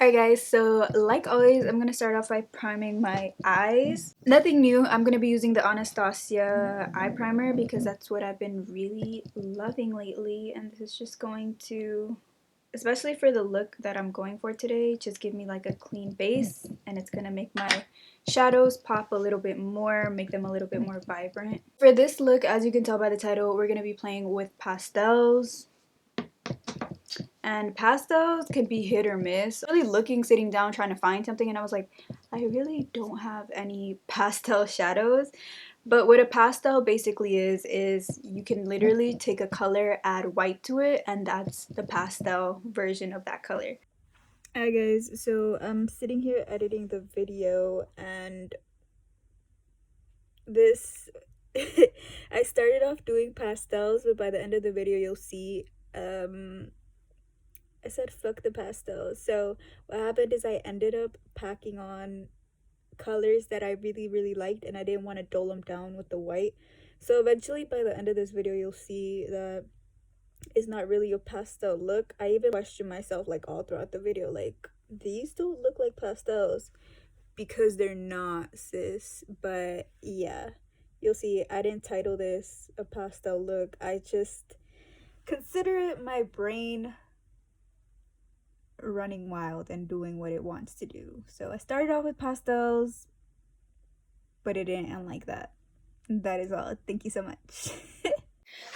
Alright guys, so like always, I'm gonna start off by priming my eyes. Nothing new, I'm gonna be using the Anastasia eye primer because that's what I've been really loving lately, and this is just going to, especially for the look that I'm going for today, just give me like a clean base, and it's gonna make my shadows pop a little bit more, make them a little bit more vibrant. For this look, as you can tell by the title, we're gonna be playing with pastels. And pastels can be hit or miss. Really looking, sitting down, trying to find something, and I was like, I really don't have any pastel shadows. But what a pastel basically is you can literally take a color, add white to it, and that's the pastel version of that color. Alright guys, so I'm sitting here editing the video, and this I started off doing pastels, but by the end of the video you'll see I said fuck the pastels. So what happened is I ended up packing on colors that I really liked, and I didn't want to dull them down with the white. So eventually by the end of this video you'll see that it's not really a pastel look. I even questioned myself like all throughout the video, like, these don't look like pastels, because they're not, sis. But yeah, you'll see I didn't title this a pastel look. I just consider it my brain running wild and doing what it wants to do. So I started off with pastels, but it didn't end like that. That is all. Thank you so much.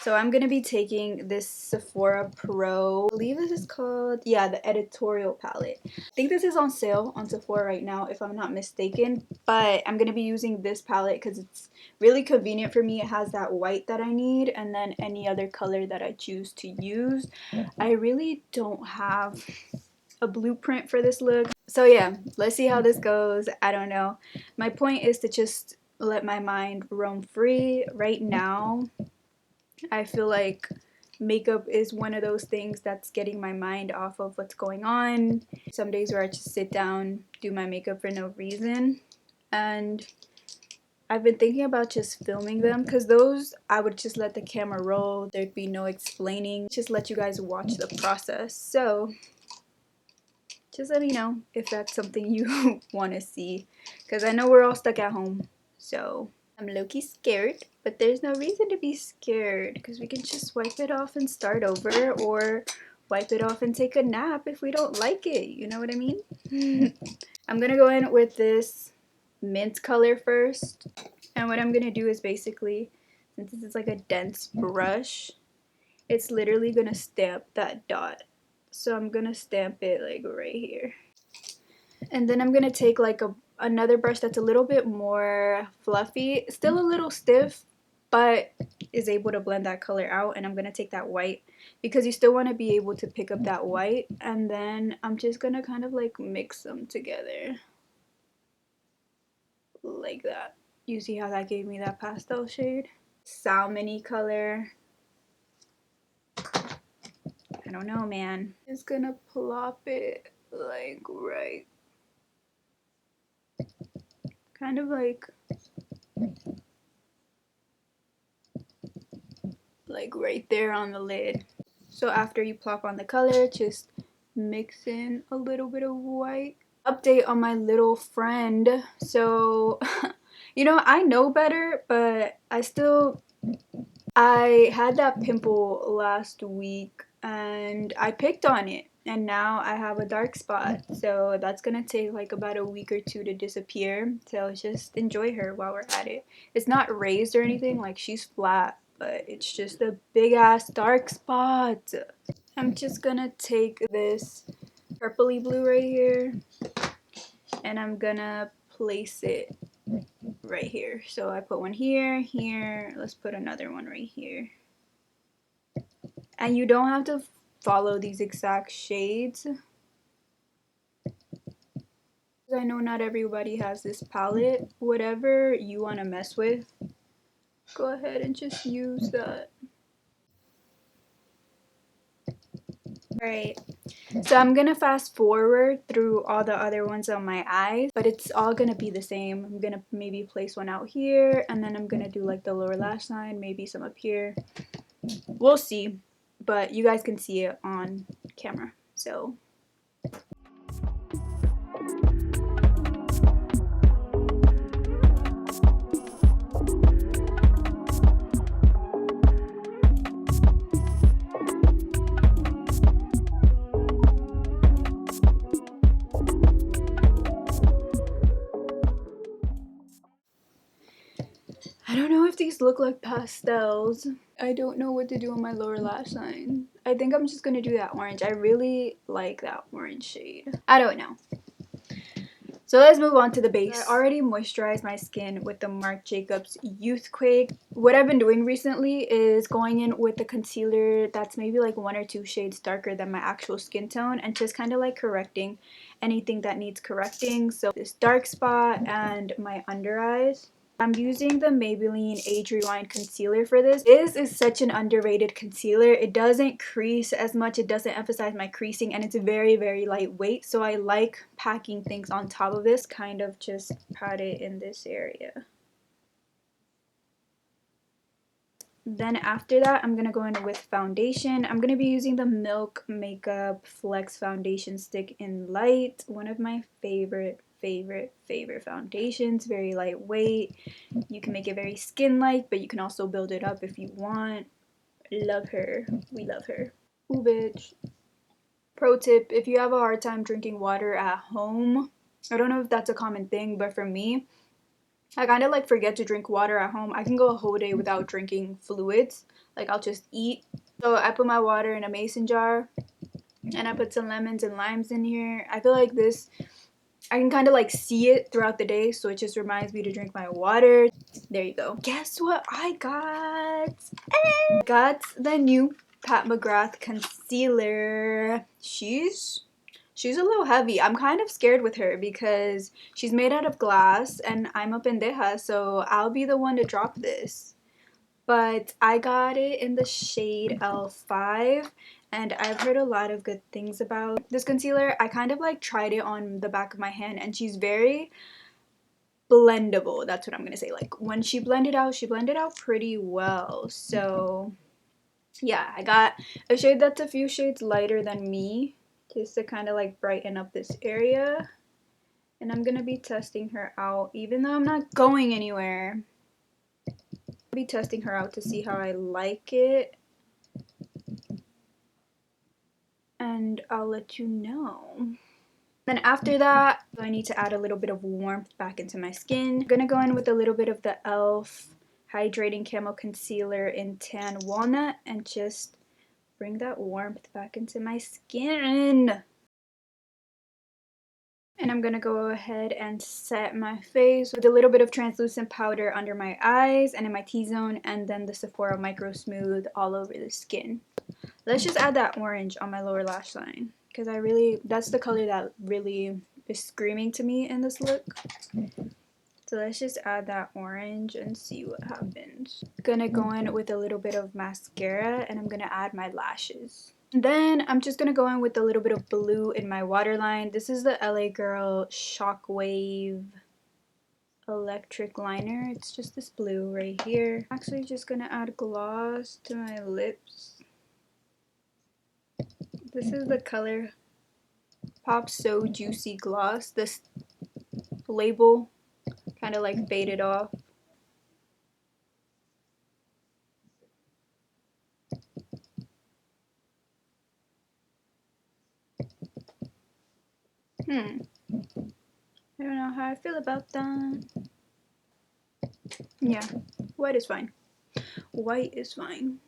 So I'm gonna be taking this Sephora Pro, I believe this is called, yeah, the editorial palette. I think this is on sale on Sephora right now if I'm not mistaken, but I'm gonna be using this palette because it's really convenient for me. It has that white that I need, and then any other color that I choose to use. I really don't have a blueprint for this look. So yeah, let's see how this goes. I don't know. My point is to just let my mind roam free. Right now, I feel like makeup is one of those things that's getting my mind off of what's going on. Some days where I just sit down, do my makeup for no reason. And I've been thinking about just filming them, because those I would just let the camera roll. There'd be no explaining. Just let you guys watch the process. So just let me know if that's something you want to see, because I know we're all stuck at home. So I'm low-key scared, but there's no reason to be scared because we can just wipe it off and start over, or wipe it off and take a nap if we don't like it. You know what I mean? I'm gonna go in with this mint color first, and what I'm gonna do is basically, since this is like a dense brush, it's literally gonna stamp that dot. So I'm gonna stamp it like right here. And then I'm gonna take like another brush that's a little bit more fluffy, still a little stiff, but is able to blend that color out. And I'm gonna take that white, because you still want to be able to pick up that white. And then I'm just gonna kind of like mix them together like that. You see how that gave me that pastel shade? Salmon-y color. I don't know, man. Just gonna plop it like right, kind of like right there on the lid. So after you plop on the color, just mix in a little bit of white. Update on my little friend. So you know, I know better, but I had that pimple last week and I picked on it, and now I have a dark spot. So that's gonna take like about a week or two to disappear. So just enjoy her while we're at it. It's not raised or anything, like she's flat, but it's just a big ass dark spot. I'm just gonna take this purpley blue right here, and I'm gonna place it right here. So I put one here, here, let's put another one right here. And you don't have to follow these exact shades. I know not everybody has this palette. Whatever you want to mess with, go ahead and just use that. Alright, so I'm gonna fast forward through all the other ones on my eyes, but it's all gonna be the same. I'm gonna maybe place one out here, and then I'm gonna do like the lower lash line, maybe some up here. We'll see, but you guys can see it on camera. So I don't know if these look like pastels. I don't know what to do on my lower lash line. I think I'm just gonna do that orange. I really like that orange shade. I don't know. So let's move on to the base. I already moisturized my skin with the Marc Jacobs Youth Quake. What I've been doing recently is going in with a concealer that's maybe like 1 or 2 shades darker than my actual skin tone and just kind of like correcting anything that needs correcting. So this dark spot and my under eyes. I'm using the Maybelline Age Rewind concealer for this. This is such an underrated concealer. It doesn't crease as much. It doesn't emphasize my creasing, and it's very, very lightweight. So I like packing things on top of this. Kind of just pat it in this area. Then after that, I'm going to go in with foundation. I'm going to be using the Milk Makeup Flex Foundation Stick in Light. One of my favorite foundations. Very lightweight. You can make it very skin-like, but you can also build it up if you want. Love her. We love her. Ooh, bitch. Pro tip, if you have a hard time drinking water at home, I don't know if that's a common thing, but for me, I kind of like forget to drink water at home. I can go a whole day without drinking fluids. Like, I'll just eat. So I put my water in a mason jar, and I put some lemons and limes in here. I feel like this, I can kind of like see it throughout the day, so it just reminds me to drink my water. There you go. Guess what I got? Got the new Pat McGrath concealer. She's a little heavy. I'm kind of scared with her because she's made out of glass and I'm a pendeja, so I'll be the one to drop this. But I got it in the shade L5 and I've heard a lot of good things about this concealer. I kind of like tried it on the back of my hand and she's very blendable. That's what I'm gonna say. Like, when she blended out pretty well. So yeah, I got a shade that's a few shades lighter than me just to kind of like brighten up this area. And I'm gonna be testing her out even though I'm not going anywhere. I'll be testing her out to see how I like it, and I'll let you know. Then after that, I need to add a little bit of warmth back into my skin. I'm gonna go in with a little bit of the e.l.f. Hydrating Camo Concealer in Tan Walnut and just bring that warmth back into my skin. And I'm gonna go ahead and set my face with a little bit of translucent powder under my eyes and in my T-zone, and then the Sephora Micro Smooth all over the skin. Let's just add that orange on my lower lash line because that's the color that really is screaming to me in this look. So let's just add that orange and see what happens. Gonna go in with a little bit of mascara and I'm gonna add my lashes. Then I'm just going to go in with a little bit of blue in my waterline. This is the LA Girl Shockwave Electric Liner. It's just this blue right here. I'm actually just going to add gloss to my lips. This is the Colourpop So Juicy Gloss. This label kind of like faded off. I don't know how I feel about that. Yeah, white is fine. White is fine.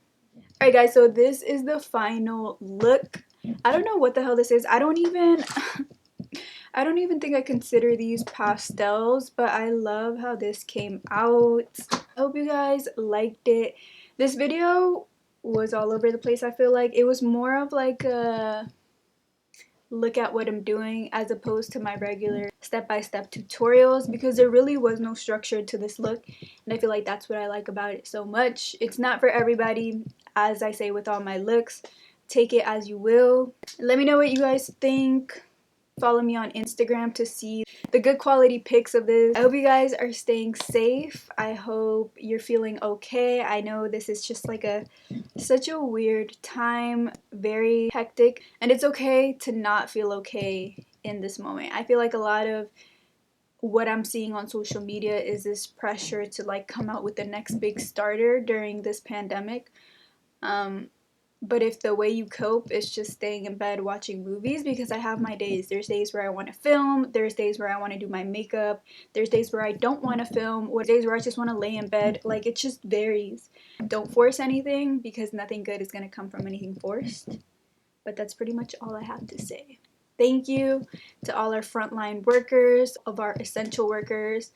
Alright guys, so this is the final look. I don't know what the hell this is. I don't even think I consider these pastels, but I love how this came out. I hope you guys liked it. This video was all over the place. I feel like it was more of like a look at what I'm doing as opposed to my regular step-by-step tutorials because there really was no structure to this look, and I feel like that's what I like about it so much. It's not for everybody, as I say with all my looks. Take it as you will. Let me know what you guys think. Follow me on Instagram to see the good quality pics of this. I hope you guys are staying safe. I hope you're feeling okay. I know this is just like such a weird time, very hectic, and it's okay to not feel okay in this moment. I feel like a lot of what I'm seeing on social media is this pressure to like come out with the next big starter during this pandemic. But if the way you cope is just staying in bed watching movies, because I have my days. There's days where I want to film, there's days where I want to do my makeup, there's days where I don't want to film, or days where I just want to lay in bed. Like, it just varies. Don't force anything, because nothing good is going to come from anything forced. But that's pretty much all I have to say. Thank you to all our frontline workers, of our essential workers.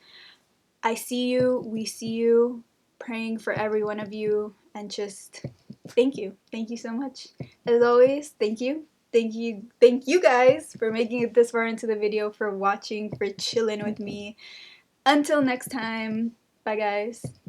I see you, we see you, praying for every one of you, and just thank you. Thank you so much. As always, thank you. Thank you guys for making it this far into the video, for watching, for chilling with me. Until next time, bye guys.